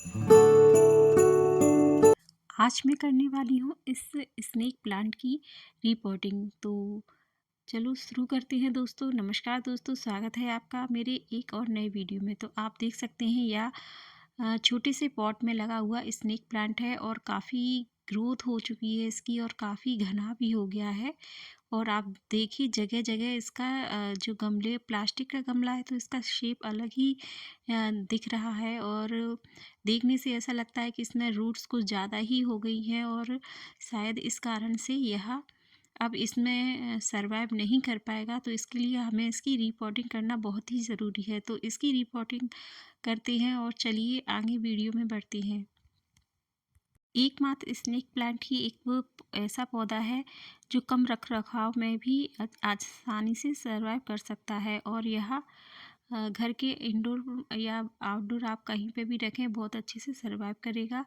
आज मैं करने वाली हूँ इस स्नेक प्लांट की रिपोर्टिंग। तो चलो शुरू करते हैं दोस्तों। नमस्कार दोस्तों, स्वागत है आपका मेरे एक और नए वीडियो में। तो आप देख सकते हैं यह छोटे से पॉट में लगा हुआ स्नेक प्लांट है और काफ़ी ग्रोथ हो चुकी है इसकी और काफ़ी घना भी हो गया है। और आप देखिए जगह जगह इसका जो गमले प्लास्टिक का गमला है तो इसका शेप अलग ही दिख रहा है। और देखने से ऐसा लगता है कि इसमें रूट्स कुछ ज़्यादा ही हो गई हैं और शायद इस कारण से यह अब इसमें सरवाइव नहीं कर पाएगा। तो इसके लिए हमें इसकी रिपोर्टिंग करना बहुत ही ज़रूरी है। तो इसकी रिपोर्टिंग करते हैं और चलिए आगे वीडियो में बढ़ते हैं। एकमात्र स्नेक प्लांट ही एक वो ऐसा पौधा है जो कम रखरखाव में भी आसानी से सर्वाइव कर सकता है। और यह घर के इंडोर या आउटडोर आप कहीं पे भी रखें बहुत अच्छे से सर्वाइव करेगा।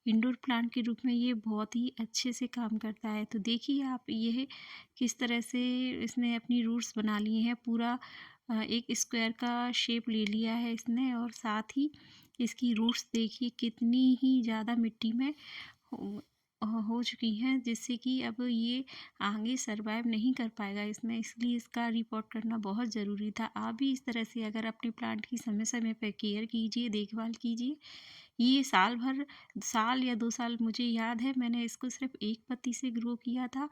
इंडोर प्लांट के रूप में ये बहुत ही अच्छे से काम करता है। तो देखिए आप ये किस तरह से इसने अपनी रूट्स बना लिए हैं। पूरा एक स्क्वायर का शेप ले लिया है इसने। और साथ ही इसकी रूट्स देखिए कितनी ही ज़्यादा मिट्टी में हो हो चुकी हैं, जिससे कि अब ये आगे सर्वाइव नहीं कर पाएगा इसमें। इसलिए इसका रिपोर्ट करना बहुत ज़रूरी था। आप भी इस तरह से अगर अपने प्लांट की समय समय पर केयर कीजिए, देखभाल कीजिए। ये साल भर, साल या 2 साल, मुझे याद है मैंने इसको सिर्फ एक पत्ती से ग्रो किया था।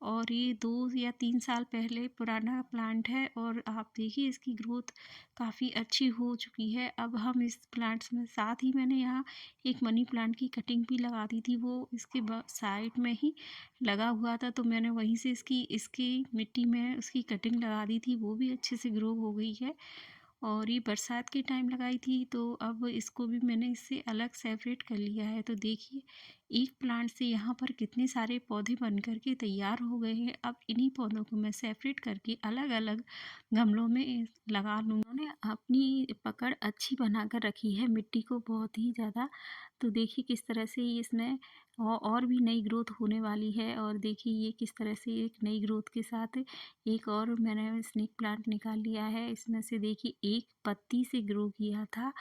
और ये 2 या 3 साल पहले पुराना प्लांट है और आप देखिए इसकी ग्रोथ काफ़ी अच्छी हो चुकी है। अब हम इस प्लांट्स में साथ ही मैंने यहाँ एक मनी प्लांट की कटिंग भी लगा दी थी। वो इसके साइड में ही लगा हुआ था, तो मैंने वहीं से इसकी मिट्टी में उसकी कटिंग लगा दी थी। वो भी अच्छे से ग्रो हो गई है। और ये बरसात के टाइम लगाई थी, तो अब इसको भी मैंने इससे अलग सेपरेट कर लिया है। तो देखिए एक प्लांट से यहाँ पर कितने सारे पौधे बन कर के तैयार हो गए हैं। अब इन्हीं पौधों को मैं सेपरेट करके अलग अलग गमलों में लगा लूँगी। उन्होंने अपनी पकड़ अच्छी बना कर रखी है मिट्टी को बहुत ही ज़्यादा। तो देखिए किस तरह से ये इसमें और भी नई ग्रोथ होने वाली है। और देखिए ये किस तरह से एक नई ग्रोथ के साथ एक और मैंने स्नेक प्लांट निकाल लिया है। इसमें से देखिए एक पत्ती से ग्रो किया था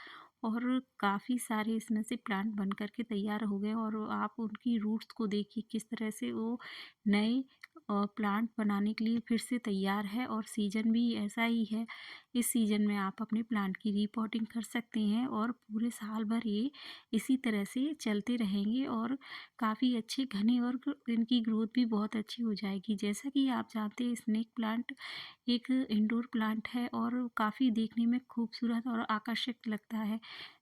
और काफ़ी सारे इसमें से प्लांट बन कर के तैयार हो गए। और आप उनकी रूट्स को देखिए किस तरह से वो नए प्लांट बनाने के लिए फिर से तैयार है। और सीज़न भी ऐसा ही है, इस सीज़न में आप अपने प्लांट की रिपोर्टिंग कर सकते हैं और पूरे साल भर ये इसी तरह से चलते रहेंगे और काफ़ी अच्छे घने और इनकी ग्रोथ भी बहुत अच्छी हो जाएगी। जैसा कि आप जानते हैं स्नेक प्लांट एक इंडोर प्लांट है और काफ़ी देखने में खूबसूरत और आकर्षक लगता है।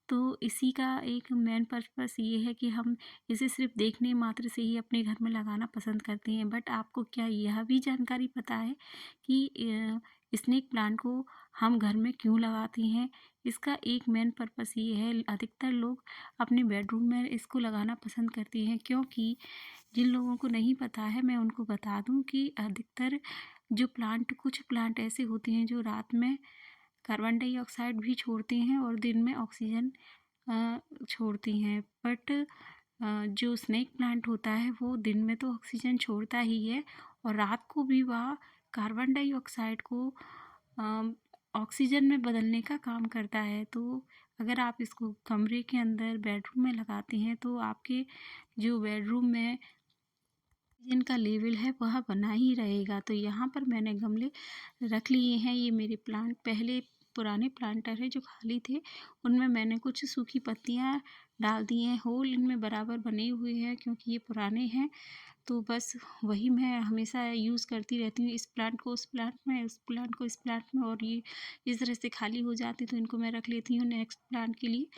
तो इसी का एक मेन पर्पस ये है कि हम इसे सिर्फ देखने मात्र से ही अपने घर में लगाना पसंद करते हैं। बट आपको क्या यह भी जानकारी पता है कि स्नेक प्लांट को हम घर में क्यों लगाते हैं? इसका एक मेन पर्पस ये है, अधिकतर लोग अपने बेडरूम में इसको लगाना पसंद करते हैं। क्योंकि जिन लोगों को नहीं पता है मैं उनको बता दूं कि अधिकतर जो प्लांट, कुछ प्लांट ऐसे होते हैं जो रात में कार्बन डाइऑक्साइड भी छोड़ते हैं और दिन में ऑक्सीजन छोड़ती हैं। बट जो स्नेक प्लांट होता है वो दिन में तो ऑक्सीजन छोड़ता ही है और रात को भी वह कार्बन डाइऑक्साइड को ऑक्सीजन में बदलने का काम करता है। तो अगर आप इसको कमरे के अंदर बेडरूम में लगाते हैं तो आपके जो बेडरूम में जिनका लेवल है वह बना ही रहेगा। तो यहाँ पर मैंने गमले रख लिए हैं। ये मेरे प्लांट पहले पुराने प्लांटर है जो खाली थे, उनमें मैंने कुछ सूखी पत्तियाँ डाल दी हैं। होल इनमें बराबर बने हुए हैं क्योंकि ये पुराने हैं। तो बस वही मैं हमेशा यूज़ करती रहती हूँ। इस प्लांट को उस प्लांट में, उस प्लांट को इस प्लांट में, और ये इस तरह से खाली हो जाती तो इनको मैं रख लेती हूँ नेक्स्ट प्लांट के लिए।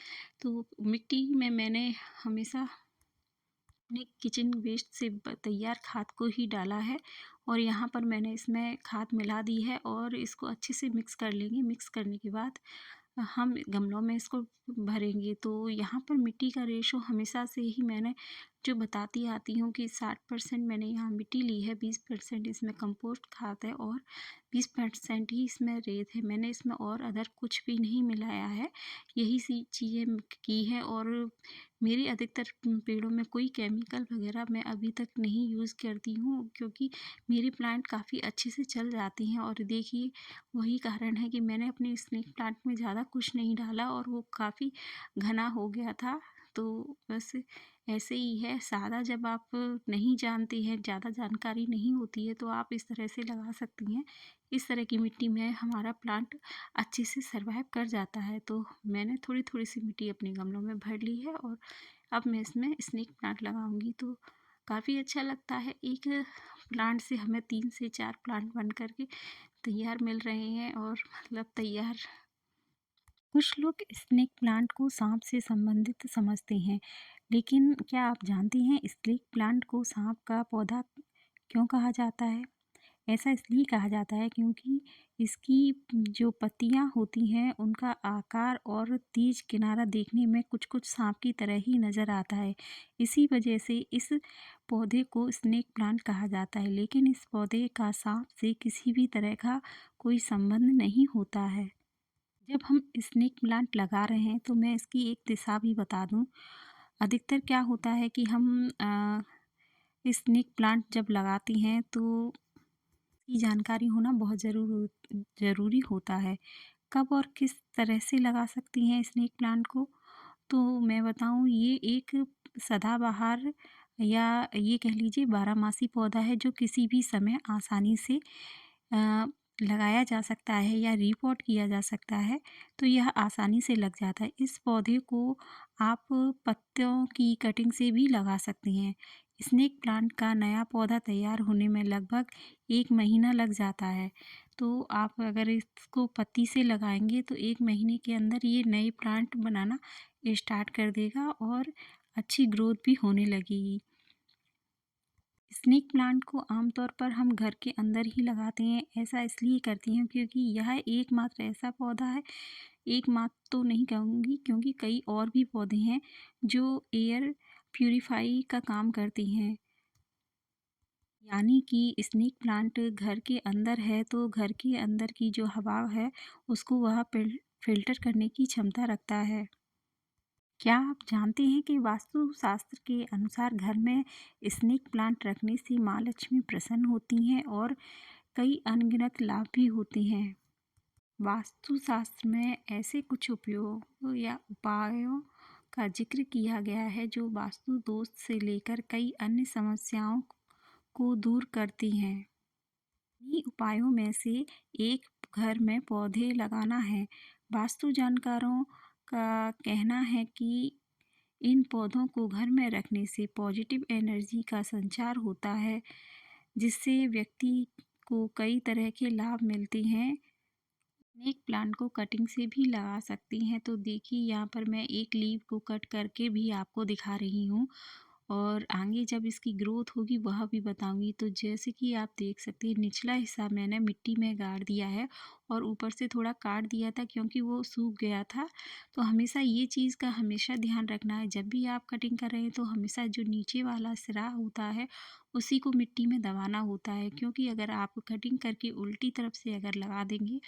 तो मिट्टी में मैंने हमेशा अपने किचन वेस्ट से तैयार खाद को ही डाला है। और यहाँ पर मैंने इसमें खाद मिला दी है और इसको अच्छे से मिक्स कर लेंगे। मिक्स करने के बाद हम गमलों में इसको भरेंगे। तो यहाँ पर मिट्टी का रेशो हमेशा से ही मैंने जो बताती आती हूँ कि 60% मैंने यहाँ मिट्टी ली है, 20% इसमें कंपोस्ट खाद है और 20% ही इसमें रेत है। मैंने इसमें और अदर कुछ भी नहीं मिलाया है, यही सी चीज़ें की हैं। और मेरे अधिकतर पेड़ों में कोई केमिकल वगैरह मैं अभी तक नहीं यूज़ करती हूँ क्योंकि मेरे प्लांट काफ़ी अच्छे से चल जाती हैं। और देखिए वही कारण है कि मैंने अपने स्नेक प्लांट में ज़्यादा कुछ नहीं डाला और वो काफ़ी घना हो गया था। तो बस ऐसे ही है सादा। जब आप नहीं जानते हैं, ज़्यादा जानकारी नहीं होती है, तो आप इस तरह से लगा सकती हैं। इस तरह की मिट्टी में हमारा प्लांट अच्छे से सर्वाइव कर जाता है। तो मैंने थोड़ी-थोड़ी सी मिट्टी अपने गमलों में भर ली है और अब मैं इसमें स्नेक प्लांट लगाऊंगी। तो काफ़ी अच्छा लगता है। एक प्लांट से हमें 3 से 4 प्लांट बन कर के तैयार मिल रहे हैं और मतलब तैयार। कुछ लोग स्नेक प्लांट को सांप से संबंधित समझते हैं, लेकिन क्या आप जानती हैं स्नेक प्लांट को सांप का पौधा क्यों कहा जाता है? ऐसा इसलिए कहा जाता है क्योंकि इसकी जो पत्तियां होती हैं उनका आकार और तीज किनारा देखने में कुछ कुछ सांप की तरह ही नज़र आता है। इसी वजह से इस पौधे को स्नेक प्लांट कहा जाता है, लेकिन इस पौधे का सांप से किसी भी तरह का कोई संबंध नहीं होता है। जब हम स्नेक प्लांट लगा रहे हैं तो मैं इसकी एक दिशा भी बता दूं। अधिकतर क्या होता है कि हम स्नेक प्लांट जब लगाती हैं तो की जानकारी होना बहुत ज़रूरी होता है। कब और किस तरह से लगा सकती हैं स्नेक प्लांट को? तो मैं बताऊं, ये एक सदाबहार या ये कह लीजिए बारहमासी पौधा है जो किसी भी समय आसानी से अ, लगाया जा सकता है या रिपोर्ट किया जा सकता है। तो यह आसानी से लग जाता है। इस पौधे को आप पत्तों की कटिंग से भी लगा सकती हैं। स्नेक प्लांट का नया पौधा तैयार होने में लगभग 1 महीना लग जाता है। तो आप अगर इसको पत्ती से लगाएंगे तो 1 महीने के अंदर ये नए प्लांट बनाना स्टार्ट कर देगा और अच्छी ग्रोथ भी होने लगेगी। स्नेक प्लांट को आमतौर पर हम घर के अंदर ही लगाते हैं। ऐसा इसलिए करती हैं क्योंकि यह एकमात्र ऐसा पौधा है, एकमात्र तो नहीं कहूँगी क्योंकि कई और भी पौधे हैं जो एयर प्यूरीफाई का काम करती हैं। यानी कि स्नेक प्लांट घर के अंदर है तो घर के अंदर की जो हवा है उसको वह फिल्टर करने की क्षमता रखता है। क्या आप जानते हैं कि वास्तुशास्त्र के अनुसार घर में स्नेक प्लांट रखने से माँ लक्ष्मी प्रसन्न होती हैं और कई अनगिनत लाभ भी होते हैं। वास्तुशास्त्र में ऐसे कुछ उपयोग या उपायों का जिक्र किया गया है जो वास्तु दोष से लेकर कई अन्य समस्याओं को दूर करती हैं। इन्हीं उपायों में से एक घर में पौधे लगाना है। वास्तु जानकारों का कहना है कि इन पौधों को घर में रखने से पॉजिटिव एनर्जी का संचार होता है, जिससे व्यक्ति को कई तरह के लाभ मिलते हैं। स्नेक प्लांट को कटिंग से भी लगा सकती हैं। तो देखिए यहाँ पर मैं एक लीफ को कट करके भी आपको दिखा रही हूँ और आगे जब इसकी ग्रोथ होगी वह भी बताऊंगी। तो जैसे कि आप देख सकते हैं निचला हिस्सा मैंने मिट्टी में गाड़ दिया है और ऊपर से थोड़ा काट दिया था क्योंकि वो सूख गया था। तो हमेशा ये चीज़ का हमेशा ध्यान रखना है, जब भी आप कटिंग कर रहे हैं तो हमेशा जो नीचे वाला सिरा होता है उसी को मिट्टी में दबाना होता है, क्योंकि अगर आप कटिंग करके उल्टी तरफ से अगर लगा देंगे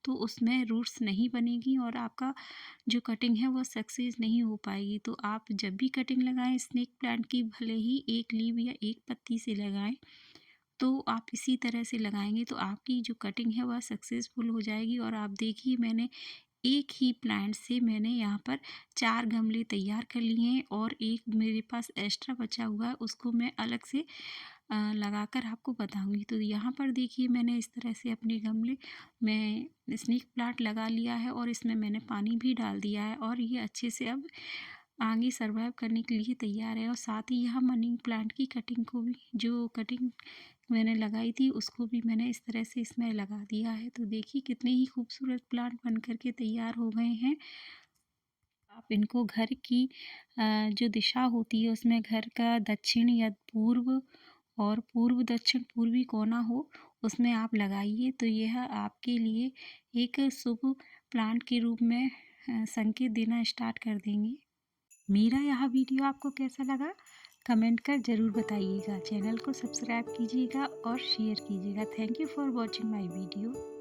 तो उसमें रूट्स नहीं बनेगी और आपका जो कटिंग है वो सक्सेस नहीं हो पाएगी। तो आप जब भी कटिंग लगाएं स्नेक प्लांट की, भले ही एक लीव या एक पत्ती से लगाएं, तो आप इसी तरह से लगाएंगे तो आपकी जो कटिंग है वह सक्सेसफुल हो जाएगी। और आप देखिए मैंने एक ही प्लांट से मैंने यहाँ पर 4 गमले तैयार कर लिए हैं और एक मेरे पास एक्स्ट्रा बचा हुआ है, उसको मैं अलग से लगाकर आपको बताऊंगी। तो यहाँ पर देखिए मैंने इस तरह से अपने गमले में स्नेक प्लांट लगा लिया है और इसमें मैंने पानी भी डाल दिया है और ये अच्छे से अब आगे सर्वाइव करने के लिए तैयार है। और साथ ही यहाँ मनी प्लांट की कटिंग को भी, जो कटिंग मैंने लगाई थी उसको भी मैंने इस तरह से इसमें लगा दिया है। तो देखिए कितने ही खूबसूरत प्लांट बन करके तैयार हो गए हैं। आप इनको घर की जो दिशा होती है उसमें घर का दक्षिण या पूर्व और पूर्व दक्षिण पूर्वी कोना हो उसमें आप लगाइए, तो यह आपके लिए एक शुभ प्लांट के रूप में संकेत देना स्टार्ट कर देंगे। मेरा यह वीडियो आपको कैसा लगा कमेंट कर ज़रूर बताइएगा। चैनल को सब्सक्राइब कीजिएगा और शेयर कीजिएगा। Thank you for watching my video.